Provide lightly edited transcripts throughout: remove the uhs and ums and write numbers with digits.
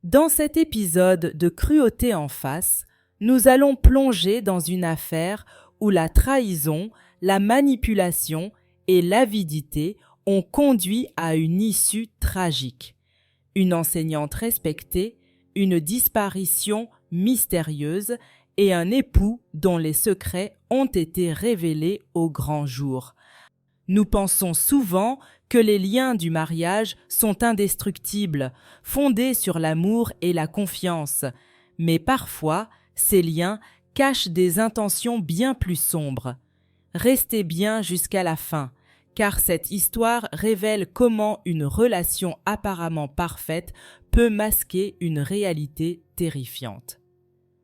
Dans cet épisode de Cruauté en face, nous allons plonger dans une affaire où la trahison, la manipulation et l'avidité ont conduit à une issue tragique. Une enseignante respectée, une disparition mystérieuse et un époux dont les secrets ont été révélés au grand jour. Nous pensons souvent que les liens du mariage sont indestructibles, fondés sur l'amour et la confiance, mais parfois, ces liens cachent des intentions bien plus sombres. Restez bien jusqu'à la fin, car cette histoire révèle comment une relation apparemment parfaite peut masquer une réalité terrifiante.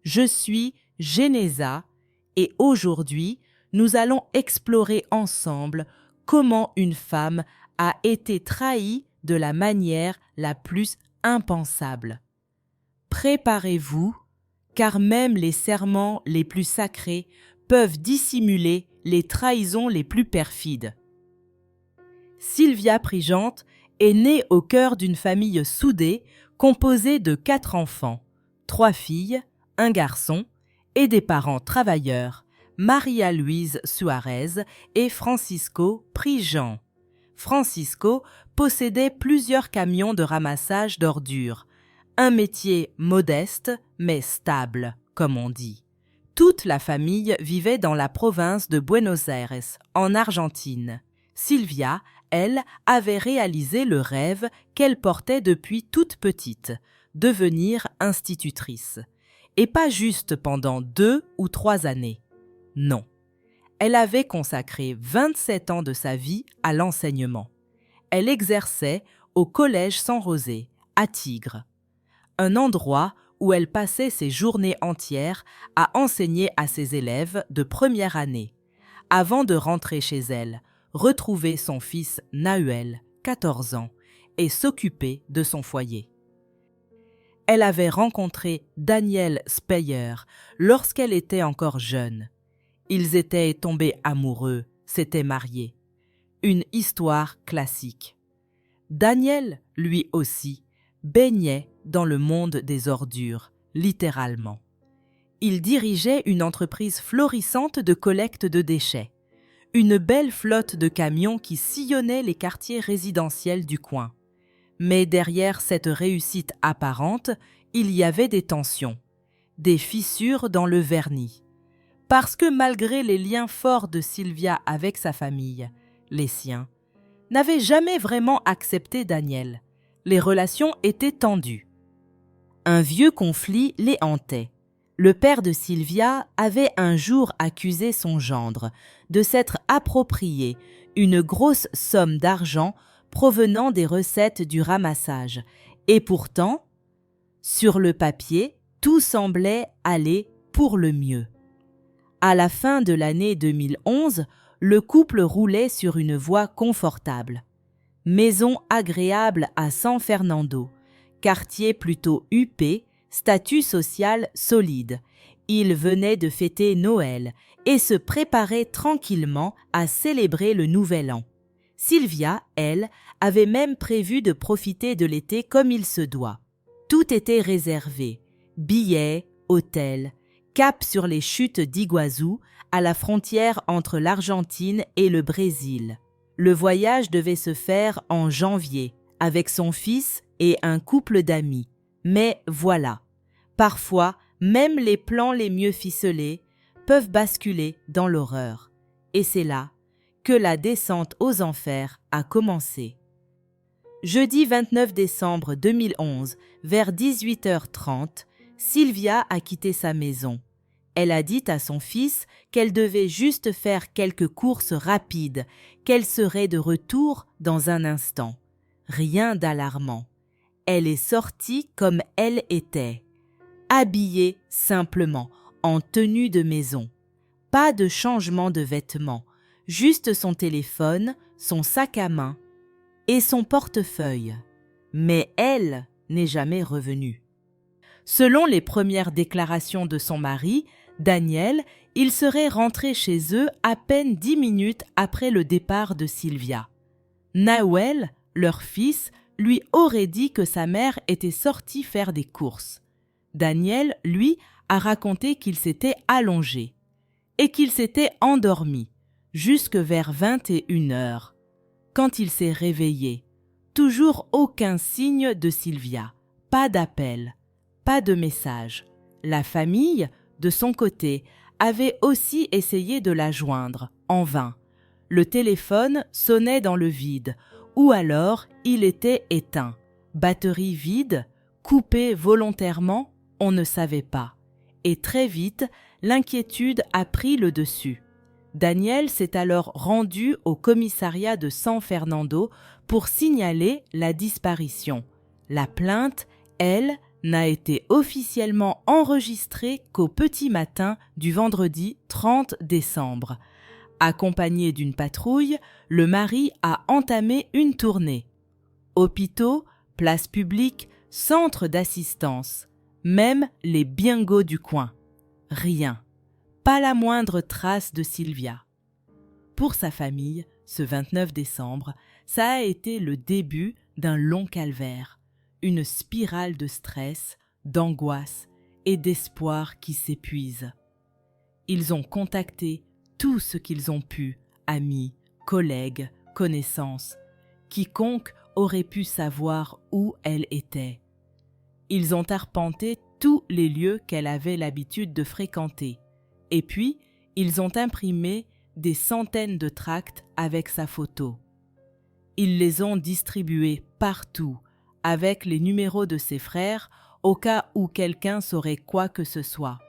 Je suis Genéza et aujourd'hui, nous allons explorer ensemble comment une femme a été trahie de la manière la plus impensable. Préparez-vous, car même les serments les plus sacrés peuvent dissimuler les trahisons les plus perfides. Sylvia Prigente est née au cœur d'une famille soudée composée de 4 enfants, 3 filles, un garçon et des parents travailleurs, Maria-Louise Suarez et Francisco Prigent. Francisco possédait plusieurs camions de ramassage d'ordures, un métier modeste mais stable, comme on dit. Toute la famille vivait dans la province de Buenos Aires, en Argentine. Sylvia, elle, avait réalisé le rêve qu'elle portait depuis toute petite, devenir institutrice. Et pas juste pendant 2 ou 3 années. Non. Elle avait consacré 27 ans de sa vie à l'enseignement. Elle exerçait au Collège San José, à Tigre, un endroit où elle passait ses journées entières à enseigner à ses élèves de première année, avant de rentrer chez elle, retrouver son fils Nahuel, 14 ans, et s'occuper de son foyer. Elle avait rencontré Daniel Speyer lorsqu'elle était encore jeune. Ils étaient tombés amoureux, s'étaient mariés. Une histoire classique. Daniel, lui aussi, baignait dans le monde des ordures, littéralement. Il dirigeait une entreprise florissante de collecte de déchets. Une belle flotte de camions qui sillonnait les quartiers résidentiels du coin. Mais derrière cette réussite apparente, il y avait des tensions, des fissures dans le vernis. Parce que malgré les liens forts de Sylvia avec sa famille, les siens, n'avaient jamais vraiment accepté Daniel. Les relations étaient tendues. Un vieux conflit les hantait. Le père de Sylvia avait un jour accusé son gendre de s'être approprié une grosse somme d'argent provenant des recettes du ramassage. Et pourtant, sur le papier, tout semblait aller pour le mieux. À la fin de l'année 2011, le couple roulait sur une voie confortable. Maison agréable à San Fernando, quartier plutôt huppé, statut social solide. Ils venaient de fêter Noël et se préparaient tranquillement à célébrer le Nouvel An. Sylvia, elle, avait même prévu de profiter de l'été comme il se doit. Tout était réservé. Billets, hôtels, cap sur les chutes d'Iguazú, à la frontière entre l'Argentine et le Brésil. Le voyage devait se faire en janvier, avec son fils et un couple d'amis. Mais voilà, parfois, même les plans les mieux ficelés peuvent basculer dans l'horreur. Et c'est là que la descente aux enfers a commencé. Jeudi 29 décembre 2011, vers 18h30, Sylvia a quitté sa maison. Elle a dit à son fils qu'elle devait juste faire quelques courses rapides, qu'elle serait de retour dans un instant. Rien d'alarmant. Elle est sortie comme elle était, habillée simplement, en tenue de maison. Pas de changement de vêtements, juste son téléphone, son sac à main et son portefeuille. Mais elle n'est jamais revenue. Selon les premières déclarations de son mari, Daniel, il serait rentré chez eux à peine 10 minutes après le départ de Sylvia. Nahuel, leur fils, lui aurait dit que sa mère était sortie faire des courses. Daniel, lui, a raconté qu'il s'était allongé et qu'il s'était endormi jusque vers 21 heures. Quand il s'est réveillé, toujours aucun signe de Sylvia, pas d'appel, pas de message. La famille, de son côté, avait aussi essayé de la joindre, en vain. Le téléphone sonnait dans le vide, ou alors il était éteint. Batterie vide, coupée volontairement, on ne savait pas. Et très vite, l'inquiétude a pris le dessus. Daniel s'est alors rendu au commissariat de San Fernando pour signaler la disparition. La plainte, elle, n'a été officiellement enregistrée qu'au petit matin du vendredi 30 décembre. Accompagné d'une patrouille, le mari a entamé une tournée. Hôpitaux, places publiques, centres d'assistance, même les bingos du coin. Rien. Pas la moindre trace de Sylvia. Pour sa famille, ce 29 décembre, ça a été le début d'un long calvaire, une spirale de stress, d'angoisse et d'espoir qui s'épuise. Ils ont contacté tout ce qu'ils ont pu, amis, collègues, connaissances, quiconque aurait pu savoir où elle était. Ils ont arpenté tous les lieux qu'elle avait l'habitude de fréquenter. Et puis, ils ont imprimé des centaines de tracts avec sa photo. Ils les ont distribués partout, avec les numéros de ses frères, au cas où quelqu'un saurait quoi que ce soit.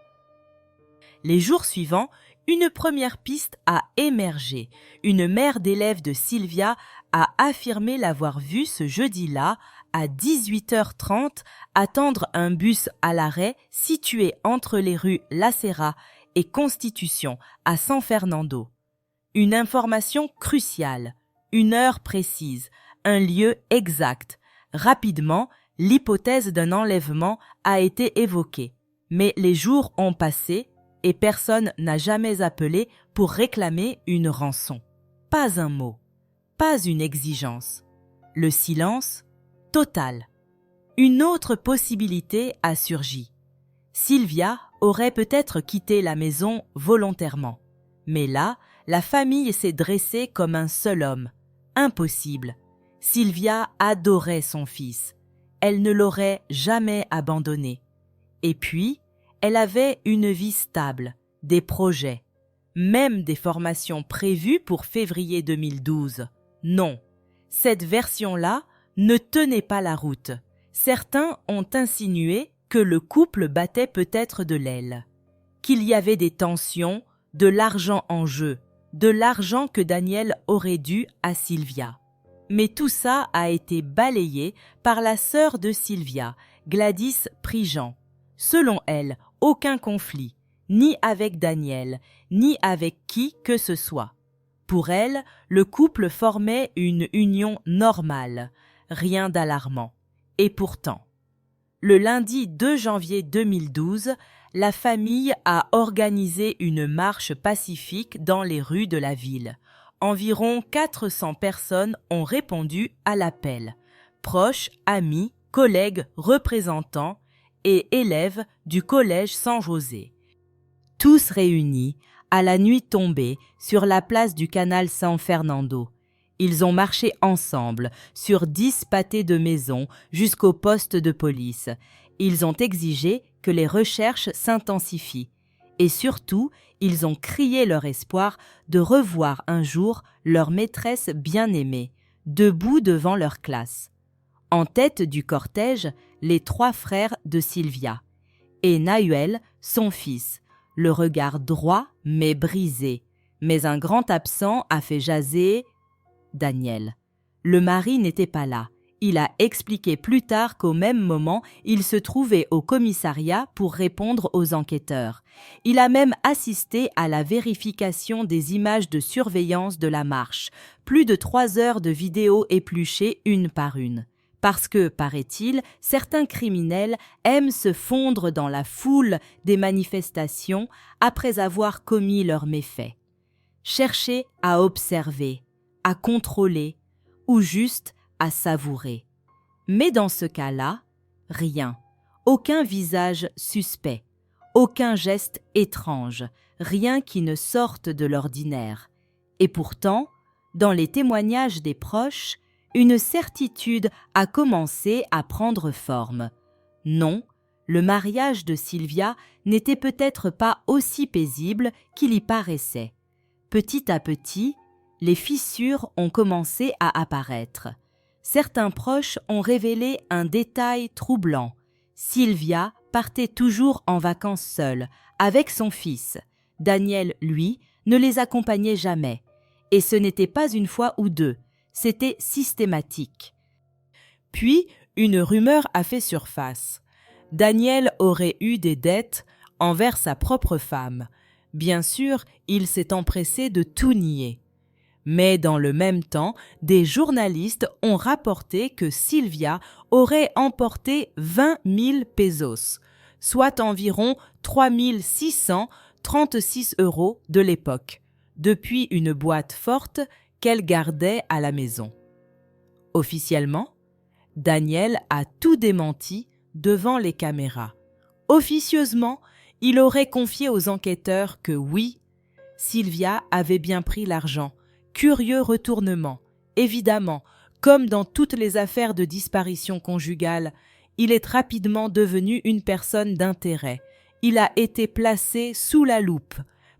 Les jours suivants, une première piste a émergé. Une mère d'élève de Sylvia a affirmé l'avoir vue ce jeudi-là, à 18h30, attendre un bus à l'arrêt situé entre les rues La Serra et Constitution, à San Fernando. Une information cruciale, une heure précise, un lieu exact. Rapidement, l'hypothèse d'un enlèvement a été évoquée. Mais les jours ont passé et personne n'a jamais appelé pour réclamer une rançon. Pas un mot, pas une exigence. Le silence total. Une autre possibilité a surgi. Sylvia aurait peut-être quitté la maison volontairement. Mais là, la famille s'est dressée comme un seul homme. Impossible. Sylvia adorait son fils. Elle ne l'aurait jamais abandonné. Et puis, elle avait une vie stable, des projets, même des formations prévues pour février 2012. Non, cette version-là ne tenait pas la route. Certains ont insinué que le couple battait peut-être de l'aile, qu'il y avait des tensions, de l'argent en jeu, de l'argent que Daniel aurait dû à Sylvia. Mais tout ça a été balayé par la sœur de Sylvia, Gladys Prigent. Selon elle, aucun conflit, ni avec Daniel, ni avec qui que ce soit. Pour elle, le couple formait une union normale, rien d'alarmant. Et pourtant, le lundi 2 janvier 2012, la famille a organisé une marche pacifique dans les rues de la ville. Environ 400 personnes ont répondu à l'appel. Proches, amis, collègues, représentants et élèves du collège San José. Tous réunis, à la nuit tombée, sur la place du canal San Fernando. Ils ont marché ensemble, sur 10 pâtés de maison, jusqu'au poste de police. Ils ont exigé que les recherches s'intensifient. Et surtout, ils ont crié leur espoir de revoir un jour leur maîtresse bien-aimée, debout devant leur classe. En tête du cortège, les 3 frères de Sylvia. Et Nahuel, son fils, le regard droit mais brisé. Mais un grand absent a fait jaser Daniel. Le mari n'était pas là. Il a expliqué plus tard qu'au même moment, il se trouvait au commissariat pour répondre aux enquêteurs. Il a même assisté à la vérification des images de surveillance de la marche. Plus de 3 heures de vidéos épluchées une par une. Parce que, paraît-il, certains criminels aiment se fondre dans la foule des manifestations après avoir commis leurs méfaits. Chercher à observer, à contrôler ou juste à savourer. Mais dans ce cas-là, rien. Aucun visage suspect, aucun geste étrange, rien qui ne sorte de l'ordinaire. Et pourtant, dans les témoignages des proches, une certitude a commencé à prendre forme. Non, le mariage de Sylvia n'était peut-être pas aussi paisible qu'il y paraissait. Petit à petit, les fissures ont commencé à apparaître. Certains proches ont révélé un détail troublant. Sylvia partait toujours en vacances seule, avec son fils. Daniel, lui, ne les accompagnait jamais. Et ce n'était pas une fois ou deux, c'était systématique. Puis, une rumeur a fait surface. Daniel aurait eu des dettes envers sa propre femme. Bien sûr, il s'est empressé de tout nier. Mais dans le même temps, des journalistes ont rapporté que Sylvia aurait emporté 20 000 pesos, soit environ 3 636 € de l'époque, depuis une boîte forte qu'elle gardait à la maison. Officiellement, Daniel a tout démenti devant les caméras. Officieusement, il aurait confié aux enquêteurs que oui, Sylvia avait bien pris l'argent. Curieux retournement. Évidemment, comme dans toutes les affaires de disparition conjugale, il est rapidement devenu une personne d'intérêt. Il a été placé sous la loupe.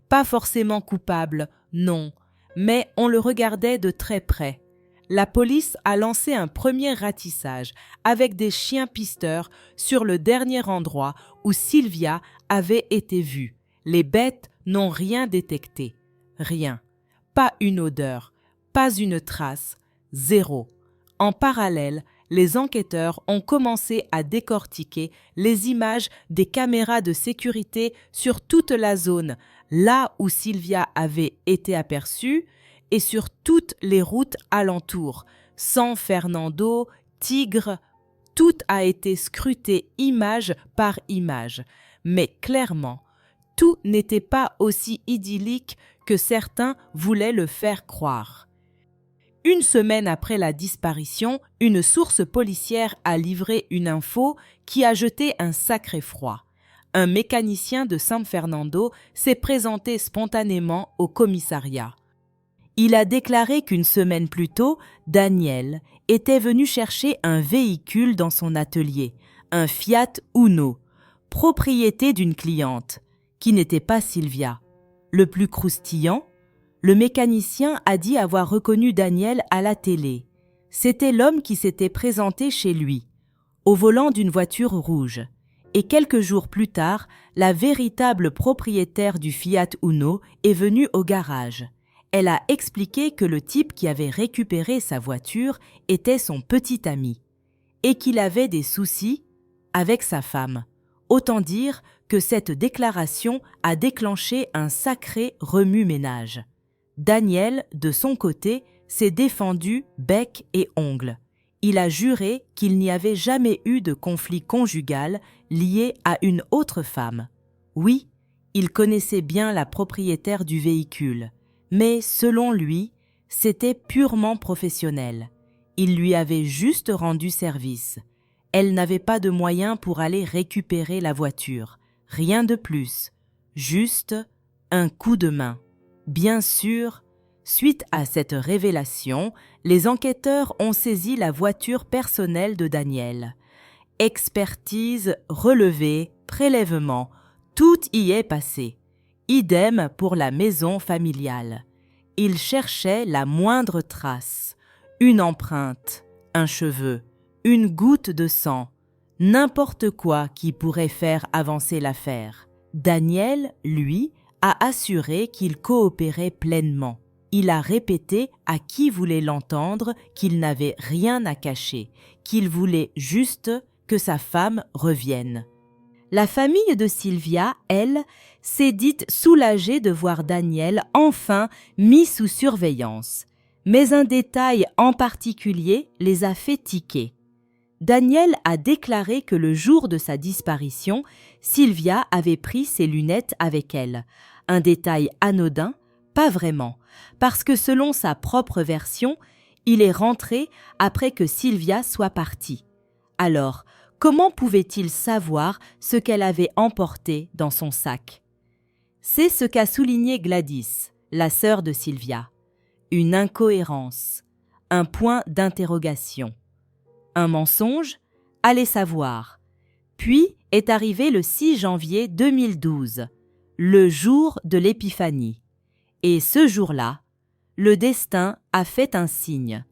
Pas forcément coupable, non, mais on le regardait de très près. La police a lancé un premier ratissage avec des chiens pisteurs sur le dernier endroit où Sylvia avait été vue. Les bêtes n'ont rien détecté. Rien. Pas une odeur, pas une trace, zéro. En parallèle, les enquêteurs ont commencé à décortiquer les images des caméras de sécurité sur toute la zone, là où Sylvia avait été aperçue, et sur toutes les routes alentours. San Fernando, Tigre, tout a été scruté image par image. Mais clairement, tout n'était pas aussi idyllique que certains voulaient le faire croire. Une semaine après la disparition, une source policière a livré une info qui a jeté un sacré froid. Un mécanicien de San Fernando s'est présenté spontanément au commissariat. Il a déclaré qu'une semaine plus tôt, Daniel était venu chercher un véhicule dans son atelier, un Fiat Uno, propriété d'une cliente, qui n'était pas Sylvia. Le plus croustillant, le mécanicien a dit avoir reconnu Daniel à la télé. C'était l'homme qui s'était présenté chez lui, au volant d'une voiture rouge. Et quelques jours plus tard, la véritable propriétaire du Fiat Uno est venue au garage. Elle a expliqué que le type qui avait récupéré sa voiture était son petit ami et qu'il avait des soucis avec sa femme. Autant dire que cette déclaration a déclenché un sacré remue-ménage. Daniel, de son côté, s'est défendu bec et ongles. Il a juré qu'il n'y avait jamais eu de conflit conjugal lié à une autre femme. Oui, il connaissait bien la propriétaire du véhicule, mais selon lui, c'était purement professionnel. Il lui avait juste rendu service. Elle n'avait pas de moyens pour aller récupérer la voiture. Rien de plus. Juste un coup de main. Bien sûr, suite à cette révélation, les enquêteurs ont saisi la voiture personnelle de Daniel. Expertise, relevé, prélèvement, tout y est passé. Idem pour la maison familiale. Ils cherchaient la moindre trace, une empreinte, un cheveu, une goutte de sang, n'importe quoi qui pourrait faire avancer l'affaire. Daniel, lui, a assuré qu'il coopérait pleinement. Il a répété à qui voulait l'entendre qu'il n'avait rien à cacher, qu'il voulait juste que sa femme revienne. La famille de Sylvia, elle, s'est dite soulagée de voir Daniel enfin mis sous surveillance. Mais un détail en particulier les a fait tiquer. Daniel a déclaré que le jour de sa disparition, Sylvia avait pris ses lunettes avec elle. Un détail anodin, pas vraiment, parce que selon sa propre version, il est rentré après que Sylvia soit partie. Alors, comment pouvait-il savoir ce qu'elle avait emporté dans son sac? C'est ce qu'a souligné Gladys, la sœur de Sylvia. Une incohérence, un point d'interrogation. Un mensonge? Allez savoir. Puis est arrivé le 6 janvier 2012, le jour de l'Épiphanie. Et ce jour-là, le destin a fait un signe.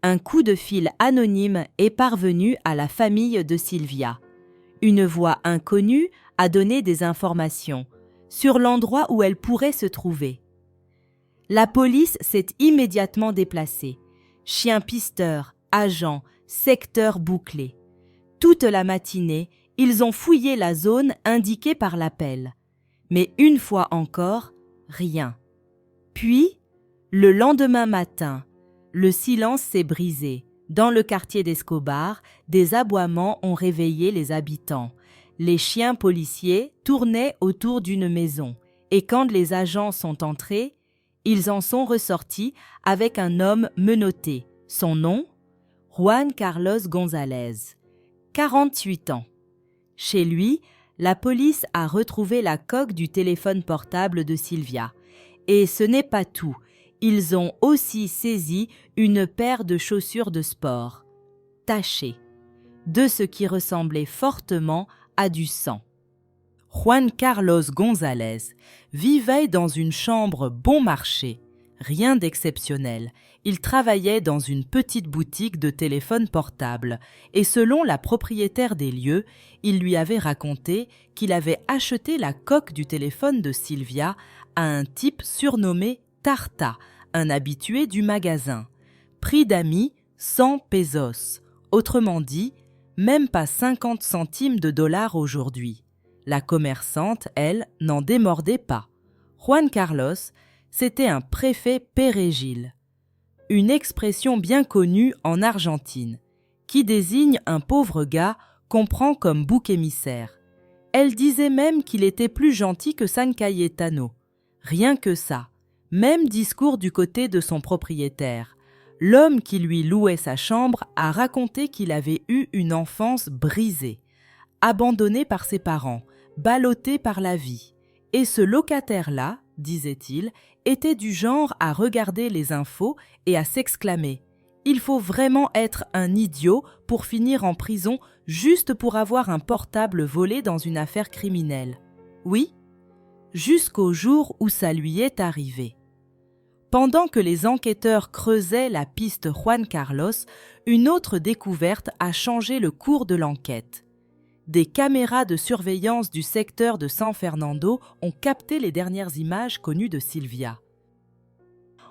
Un coup de fil anonyme est parvenu à la famille de Sylvia. Une voix inconnue a donné des informations sur l'endroit où elle pourrait se trouver. La police s'est immédiatement déplacée. Chiens pisteurs, agents, secteur bouclé. Toute la matinée, ils ont fouillé la zone indiquée par l'appel. Mais une fois encore, rien. Puis, le lendemain matin, le silence s'est brisé. Dans le quartier d'Escobar, des aboiements ont réveillé les habitants. Les chiens policiers tournaient autour d'une maison. Et quand les agents sont entrés, ils en sont ressortis avec un homme menotté. Son nom? Juan Carlos González, 48 ans. Chez lui, la police a retrouvé la coque du téléphone portable de Sylvia. Et ce n'est pas tout. Ils ont aussi saisi une paire de chaussures de sport, tachées, de ce qui ressemblait fortement à du sang. Juan Carlos González vivait dans une chambre bon marché. Rien d'exceptionnel. Il travaillait dans une petite boutique de téléphone portable et selon la propriétaire des lieux, il lui avait raconté qu'il avait acheté la coque du téléphone de Sylvia à un type surnommé Tarta, un habitué du magasin. Prix d'amis 100 pesos, autrement dit, même pas 50 centimes de dollars aujourd'hui. La commerçante, elle, n'en démordait pas. Juan Carlos, c'était un préfet pérégil, une expression bien connue en Argentine, qui désigne un pauvre gars qu'on prend comme bouc émissaire. Elle disait même qu'il était plus gentil que San Cayetano. Rien que ça. Même discours du côté de son propriétaire. L'homme qui lui louait sa chambre a raconté qu'il avait eu une enfance brisée, abandonné par ses parents, ballotté par la vie. Et ce locataire-là, disait-il, était du genre à regarder les infos et à s'exclamer « Il faut vraiment être un idiot pour finir en prison juste pour avoir un portable volé dans une affaire criminelle. » Oui, jusqu'au jour où ça lui est arrivé. Pendant que les enquêteurs creusaient la piste Juan Carlos, une autre découverte a changé le cours de l'enquête. Des caméras de surveillance du secteur de San Fernando ont capté les dernières images connues de Sylvia.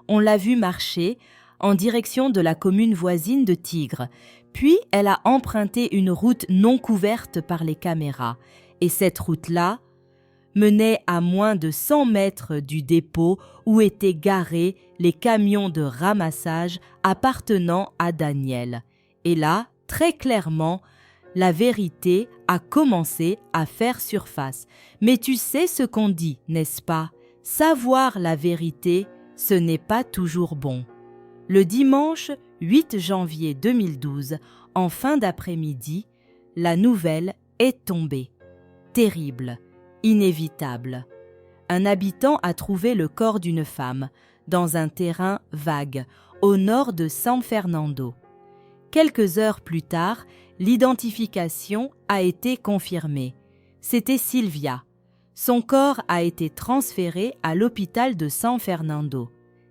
On l'a vue marcher en direction de la commune voisine de Tigre, puis elle a emprunté une route non couverte par les caméras, et cette route-là menait à moins de 100 mètres du dépôt où étaient garés les camions de ramassage appartenant à Daniel. Et là, très clairement, la vérité a commencé à faire surface. Mais tu sais ce qu'on dit, n'est-ce pas? Savoir la vérité, ce n'est pas toujours bon. Le dimanche 8 janvier 2012, en fin d'après-midi, la nouvelle est tombée. Terrible, inévitable. Un habitant a trouvé le corps d'une femme dans un terrain vague, au nord de San Fernando. Quelques heures plus tard, l'identification a été confirmée. C'était Sylvia. Son corps a été transféré à l'hôpital de San Fernando.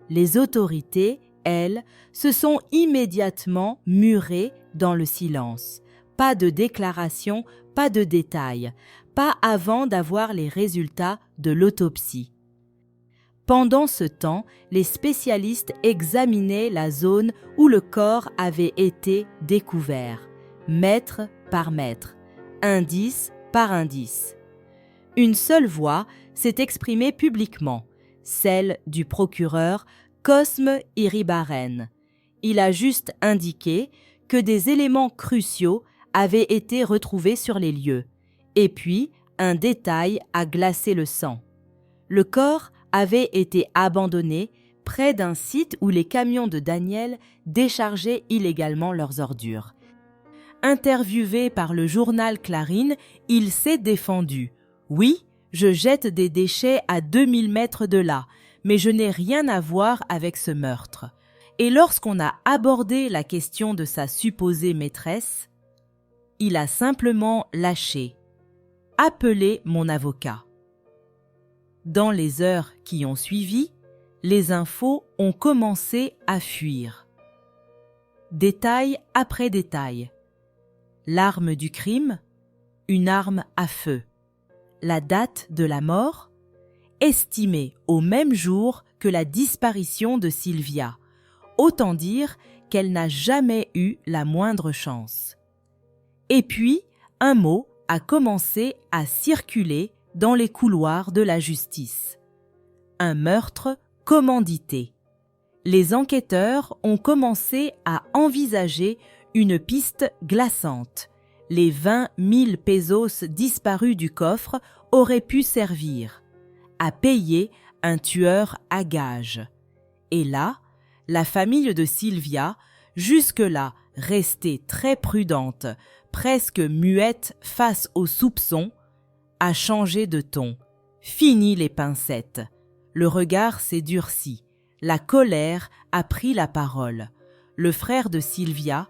Les autorités, elles, se sont immédiatement murées dans le silence. Pas de déclaration, pas de détails, pas avant d'avoir les résultats de l'autopsie. Pendant ce temps, les spécialistes examinaient la zone où le corps avait été découvert, mètre par mètre, indice par indice. Une seule voix s'est exprimée publiquement, celle du procureur Cosme Iribarren. Il a juste indiqué que des éléments cruciaux avaient été retrouvés sur les lieux. Et puis, un détail a glacé le sang. Le corps avait été abandonné près d'un site où les camions de Daniel déchargeaient illégalement leurs ordures. Interviewé par le journal Clarín, il s'est défendu. « Oui, je jette des déchets à 2000 mètres de là, mais je n'ai rien à voir avec ce meurtre. » Et lorsqu'on a abordé la question de sa supposée maîtresse, il a simplement lâché « Appelez mon avocat ». Dans les heures qui ont suivi, les infos ont commencé à fuir. Détail après détail. L'arme du crime, une arme à feu. La date de la mort, estimée au même jour que la disparition de Sylvia. Autant dire qu'elle n'a jamais eu la moindre chance. Et puis, un mot a commencé à circuler dans les couloirs de la justice. Un meurtre commandité. Les enquêteurs ont commencé à envisager une piste glaçante. Les 20 000 pesos disparus du coffre auraient pu servir à payer un tueur à gages. Et là, la famille de Sylvia, jusque-là restée très prudente, presque muette face aux soupçons, a changé de ton. Fini les pincettes. Le regard s'est durci. La colère a pris la parole. Le frère de Sylvia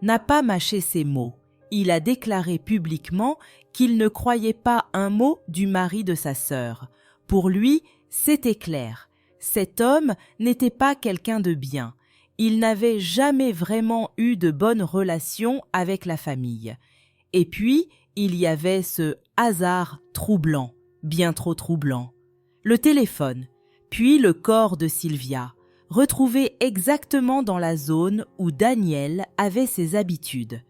n'a pas mâché ses mots. Il a déclaré publiquement qu'il ne croyait pas un mot du mari de sa sœur. Pour lui, c'était clair. Cet homme n'était pas quelqu'un de bien. Il n'avait jamais vraiment eu de bonnes relations avec la famille. Et puis, il y avait ce hasard troublant, bien trop troublant. Le téléphone, puis le corps de Sylvia, retrouvé exactement dans la zone où Daniel avait ses habitudes.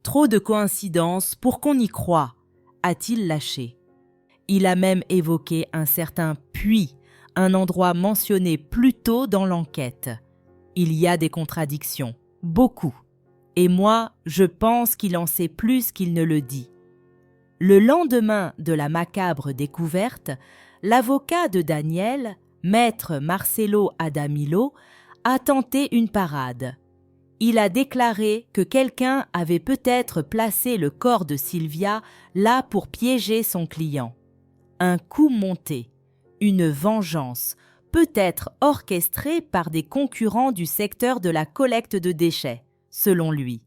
Trop de coïncidences pour qu'on y croie, a-t-il lâché. Il a même évoqué un certain puits, un endroit mentionné plus tôt dans l'enquête. Il y a des contradictions, beaucoup. Et moi, je pense qu'il en sait plus qu'il ne le dit. Le lendemain de la macabre découverte, l'avocat de Daniel, maître Marcelo Adamillo, a tenté une parade. Il a déclaré que quelqu'un avait peut-être placé le corps de Sylvia là pour piéger son client. Un coup monté, une vengeance, peut-être orchestrée par des concurrents du secteur de la collecte de déchets, selon lui.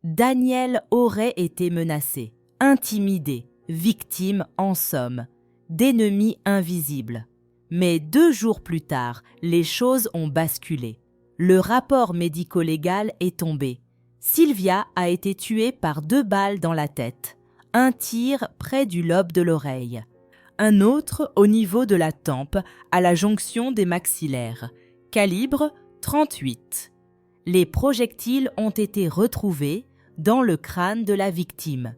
Daniel aurait été menacé, intimidé, victime en somme, d'ennemis invisibles. Mais 2 jours plus tard, les choses ont basculé. Le rapport médico-légal est tombé. Sylvia a été tuée par 2 balles dans la tête, un tir près du lobe de l'oreille, un autre au niveau de la tempe, à la jonction des maxillaires, calibre 38. Les projectiles ont été retrouvés dans le crâne de la victime,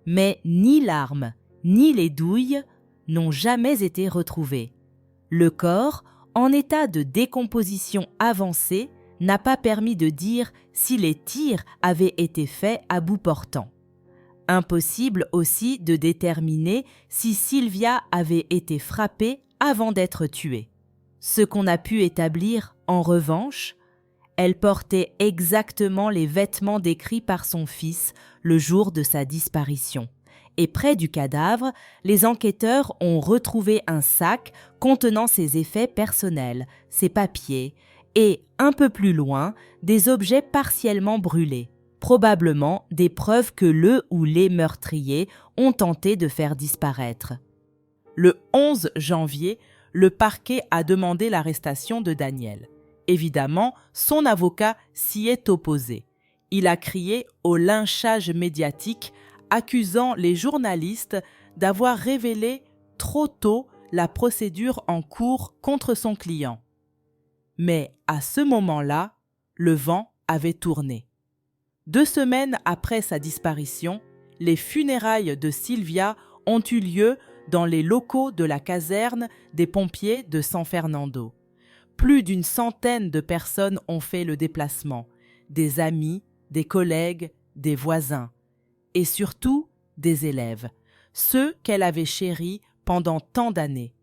mais ni l'arme ni les douilles n'ont jamais été retrouvées. Le corps, en état de décomposition avancée, n'a pas permis de dire si les tirs avaient été faits à bout portant. Impossible aussi de déterminer si Sylvia avait été frappée avant d'être tuée. Ce qu'on a pu établir, en revanche, elle portait exactement les vêtements décrits par son fils le jour de sa disparition. Et près du cadavre, les enquêteurs ont retrouvé un sac contenant ses effets personnels, ses papiers, et, un peu plus loin, des objets partiellement brûlés. Probablement des preuves que le ou les meurtriers ont tenté de faire disparaître. Le 11 janvier, le parquet a demandé l'arrestation de Daniel. Évidemment, son avocat s'y est opposé. Il a crié au lynchage médiatique, accusant les journalistes d'avoir révélé trop tôt la procédure en cours contre son client. Mais à ce moment-là, le vent avait tourné. 2 semaines après sa disparition, les funérailles de Sylvia ont eu lieu dans les locaux de la caserne des pompiers de San Fernando. Plus d'une centaine de personnes ont fait le déplacement, des amis, des collègues, des voisins, et surtout des élèves, ceux qu'elle avait chéris pendant tant d'années.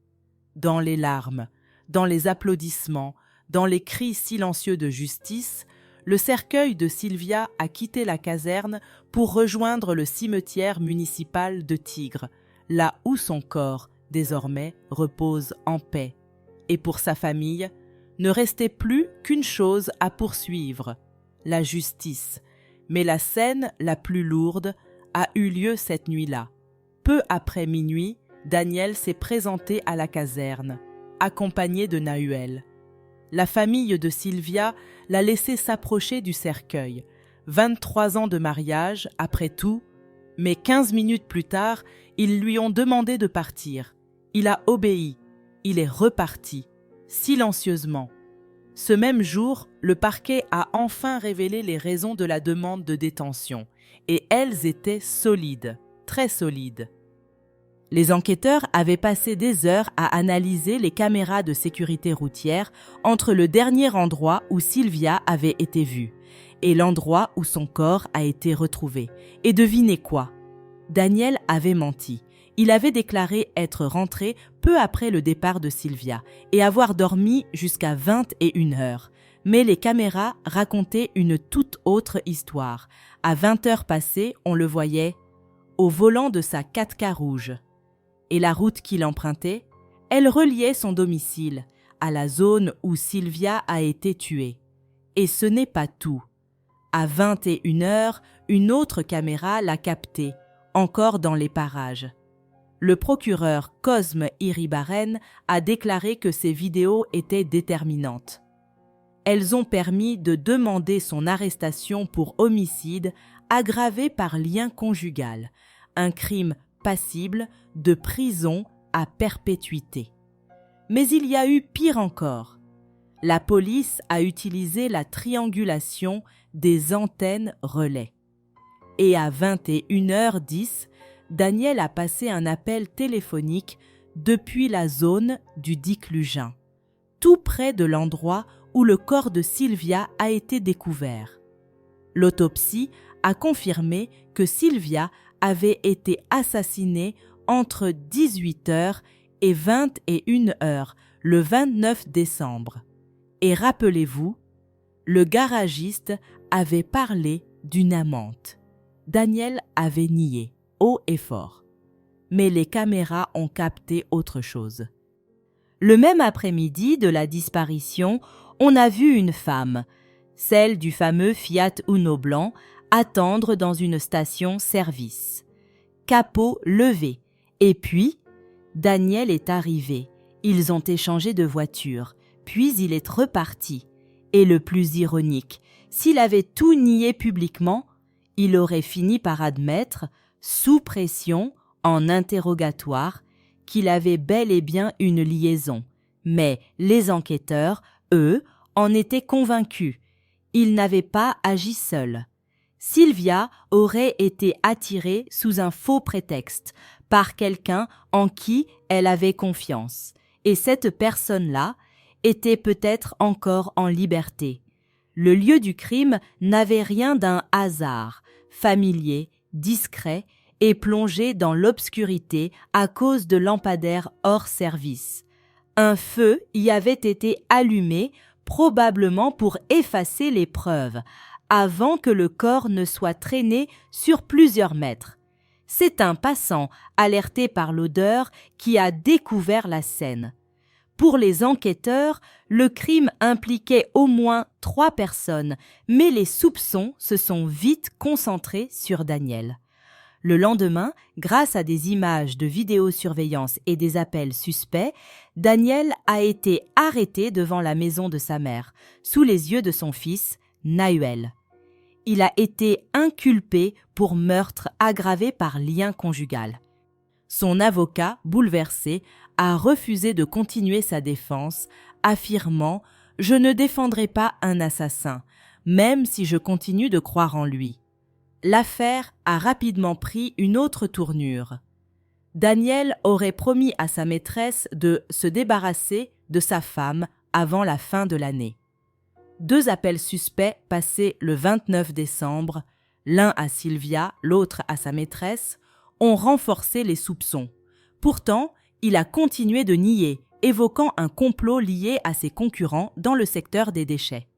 Dans les larmes, dans les applaudissements, dans les cris silencieux de justice, le cercueil de Sylvia a quitté la caserne pour rejoindre le cimetière municipal de Tigre, là où son corps, désormais, repose en paix. Et pour sa famille, ne restait plus qu'une chose à poursuivre, la justice. Mais la scène la plus lourde a eu lieu cette nuit-là. Peu après minuit, Daniel s'est présenté à la caserne, accompagné de Nahuel. La famille de Sylvia l'a laissé s'approcher du cercueil. 23 ans de mariage, après tout, mais 15 minutes plus tard, ils lui ont demandé de partir. Il a obéi. Il est reparti, silencieusement. Ce même jour, le parquet a enfin révélé les raisons de la demande de détention, et elles étaient solides, très solides. Les enquêteurs avaient passé des heures à analyser les caméras de sécurité routière entre le dernier endroit où Sylvia avait été vue et l'endroit où son corps a été retrouvé. Et devinez quoi? Daniel avait menti. Il avait déclaré être rentré peu après le départ de Sylvia et avoir dormi jusqu'à 21 heures. Mais les caméras racontaient une toute autre histoire. À 20 heures passées, on le voyait au volant de sa 4x rouge. Et la route qu'il empruntait, elle reliait son domicile à la zone où Sylvia a été tuée. Et ce n'est pas tout. À 21 heures, une autre caméra l'a capté, encore dans les parages. Le procureur Cosme Iribarren a déclaré que ces vidéos étaient déterminantes. Elles ont permis de demander son arrestation pour homicide aggravé par lien conjugal, un crime passible de prison à perpétuité. Mais il y a eu pire encore. La police a utilisé la triangulation des antennes relais. Et à 21h10, Daniel a passé un appel téléphonique depuis la zone du Dic-Lugin, tout près de l'endroit où le corps de Sylvia a été découvert. L'autopsie a confirmé que Sylvia avait été assassinée entre 18h et 21h le 29 décembre. Et rappelez-vous, le garagiste avait parlé d'une amante. Daniel avait nié, haut et fort. Mais les caméras ont capté autre chose. Le même après-midi de la disparition, on a vu une femme, celle du fameux Fiat Uno blanc, attendre dans une station-service. Capot levé. Et puis, Daniel est arrivé. Ils ont échangé de voiture. Puis il est reparti. Et le plus ironique, s'il avait tout nié publiquement, il aurait fini par admettre, sous pression, en interrogatoire, qu'il avait bel et bien une liaison. Mais les enquêteurs, eux, en étaient convaincus. Il n'avait pas agi seul. Sylvia aurait été attirée sous un faux prétexte par quelqu'un en qui elle avait confiance. Et cette personne-là était peut-être encore en liberté. Le lieu du crime n'avait rien d'un hasard, familier, discret et plongé dans l'obscurité à cause de lampadaires hors service. Un feu y avait été allumé, probablement pour effacer les preuves, avant que le corps ne soit traîné sur plusieurs mètres. C'est un passant, alerté par l'odeur, qui a découvert la scène. Pour les enquêteurs, le crime impliquait au moins 3 personnes, mais les soupçons se sont vite concentrés sur Daniel. Le lendemain, grâce à des images de vidéosurveillance et des appels suspects, Daniel a été arrêté devant la maison de sa mère, sous les yeux de son fils, Nahuel. Il a été inculpé pour meurtre aggravé par lien conjugal. Son avocat, bouleversé, a refusé de continuer sa défense, affirmant « Je ne défendrai pas un assassin, même si je continue de croire en lui ». L'affaire a rapidement pris une autre tournure. Daniel aurait promis à sa maîtresse de se débarrasser de sa femme avant la fin de l'année. 2 appels suspects passés le 29 décembre, l'un à Sylvia, l'autre à sa maîtresse, ont renforcé les soupçons. Pourtant, il a continué de nier, évoquant un complot lié à ses concurrents dans le secteur des déchets.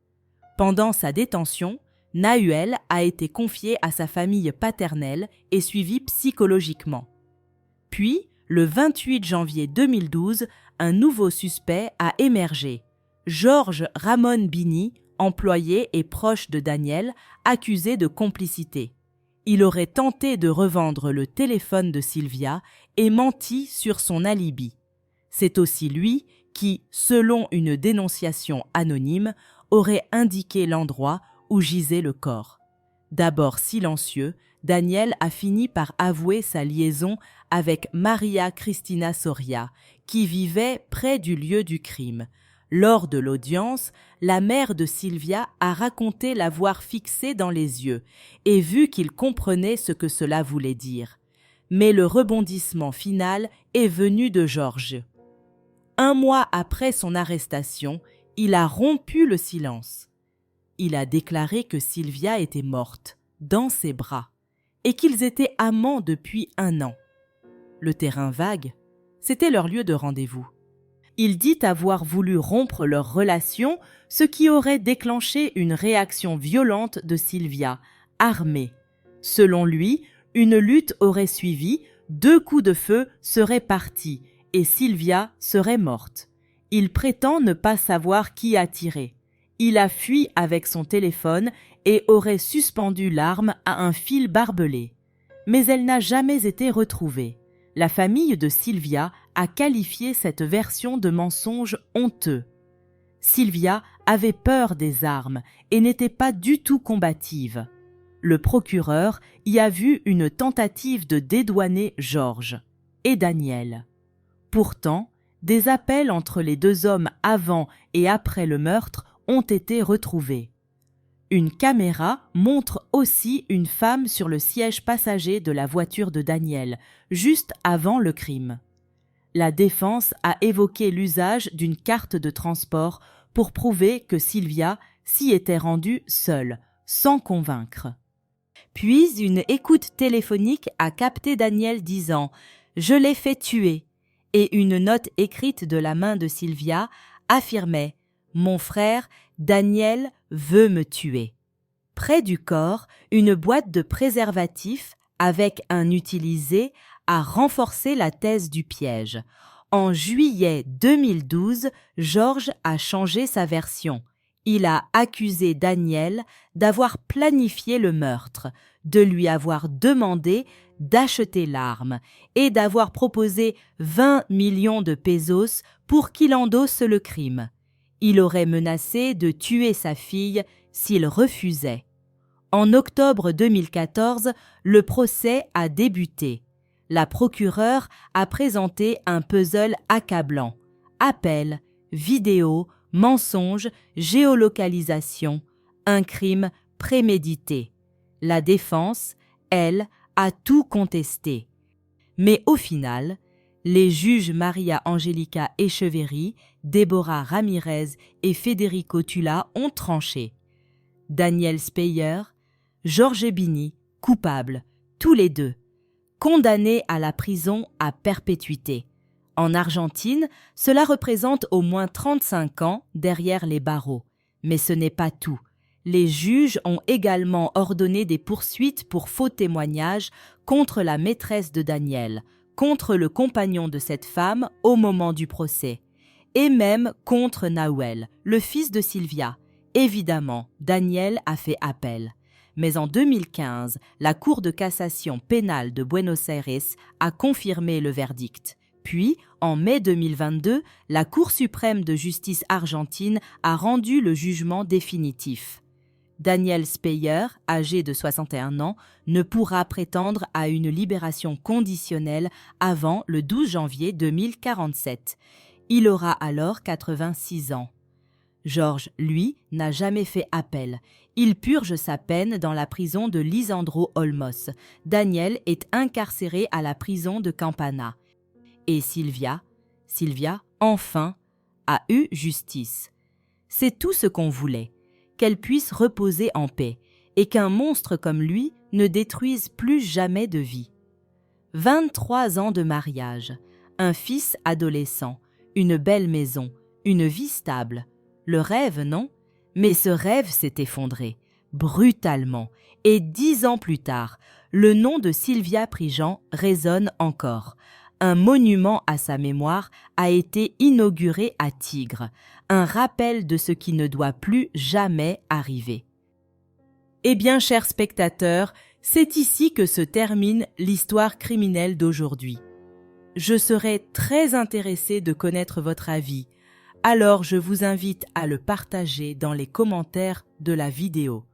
Pendant sa détention, Nahuel a été confié à sa famille paternelle et suivi psychologiquement. Puis, le 28 janvier 2012, un nouveau suspect a émergé, Georges Ramon Bini, employé et proche de Daniel, accusé de complicité. Il aurait tenté de revendre le téléphone de Sylvia et menti sur son alibi. C'est aussi lui qui, selon une dénonciation anonyme, aurait indiqué l'endroit où gisait le corps. D'abord silencieux, Daniel a fini par avouer sa liaison avec Maria Cristina Soria, qui vivait près du lieu du crime. Lors de l'audience, la mère de Sylvia a raconté l'avoir fixé dans les yeux et vu qu'il comprenait ce que cela voulait dire. Mais le rebondissement final est venu de Georges. 1 mois après son arrestation, il a rompu le silence. Il a déclaré que Sylvia était morte, dans ses bras, et qu'ils étaient amants depuis 1 an. Le terrain vague, c'était leur lieu de rendez-vous. Il dit avoir voulu rompre leur relation, ce qui aurait déclenché une réaction violente de Sylvia, armée. Selon lui, une lutte aurait suivi, 2 coups de feu seraient partis et Sylvia serait morte. Il prétend ne pas savoir qui a tiré. Il a fui avec son téléphone et aurait suspendu l'arme à un fil barbelé. Mais elle n'a jamais été retrouvée. La famille de Sylvia a qualifié cette version de mensonge honteux. Sylvia avait peur des armes et n'était pas du tout combative. Le procureur y a vu une tentative de dédouaner Georges et Daniel. Pourtant, des appels entre les 2 hommes avant et après le meurtre ont été retrouvés. Une caméra montre aussi une femme sur le siège passager de la voiture de Daniel, juste avant le crime. La défense a évoqué l'usage d'une carte de transport pour prouver que Sylvia s'y était rendue seule, sans convaincre. Puis une écoute téléphonique a capté Daniel disant « Je l'ai fait tuer » et une note écrite de la main de Sylvia affirmait « Mon frère, Daniel, veut me tuer ». Près du corps, une boîte de préservatifs avec un utilisé a renforcé la thèse du piège. En juillet 2012, Georges a changé sa version. Il a accusé Daniel d'avoir planifié le meurtre, de lui avoir demandé d'acheter l'arme et d'avoir proposé 20 millions de pesos pour qu'il endosse le crime. Il aurait menacé de tuer sa fille s'il refusait. En octobre 2014, le procès a débuté. La procureure a présenté un puzzle accablant. Appel, vidéo, mensonge, géolocalisation, un crime prémédité. La défense, elle, a tout contesté. Mais au final, les juges Maria Angelica Echeverri, Deborah Ramirez et Federico Tula ont tranché. Daniel Speyer, Georges Bini, coupables, tous les 2, condamnés à la prison à perpétuité. En Argentine, cela représente au moins 35 ans derrière les barreaux. Mais ce n'est pas tout. Les juges ont également ordonné des poursuites pour faux témoignages contre la maîtresse de Daniel, contre le compagnon de cette femme au moment du procès, et même contre Nahuel, le fils de Sylvia. Évidemment, Daniel a fait appel. Mais en 2015, la Cour de cassation pénale de Buenos Aires a confirmé le verdict. Puis, en mai 2022, la Cour suprême de justice argentine a rendu le jugement définitif. Daniel Speyer, âgé de 61 ans, ne pourra prétendre à une libération conditionnelle avant le 12 janvier 2047. Il aura alors 86 ans. Georges, lui, n'a jamais fait appel. Il purge sa peine dans la prison de Lisandro Olmos. Daniel est incarcéré à la prison de Campana. Et Sylvia, enfin, a eu justice. C'est tout ce qu'on voulait, qu'elle puisse reposer en paix et qu'un monstre comme lui ne détruise plus jamais de vie. 23 ans de mariage, un fils adolescent, une belle maison, une vie stable. Le rêve, non? Mais ce rêve s'est effondré, brutalement, et 10 ans plus tard, le nom de Sylvia Prigent résonne encore. Un monument à sa mémoire a été inauguré à Tigre, un rappel de ce qui ne doit plus jamais arriver. Eh bien, chers spectateurs, c'est ici que se termine l'histoire criminelle d'aujourd'hui. Je serais très intéressée de connaître votre avis, alors je vous invite à le partager dans les commentaires de la vidéo,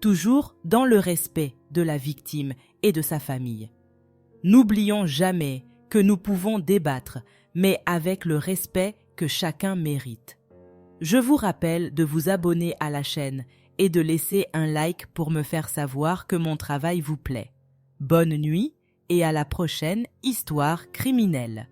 toujours dans le respect de la victime et de sa famille. N'oublions jamais que nous pouvons débattre, mais avec le respect que chacun mérite. Je vous rappelle de vous abonner à la chaîne et de laisser un like pour me faire savoir que mon travail vous plaît. Bonne nuit et à la prochaine histoire criminelle.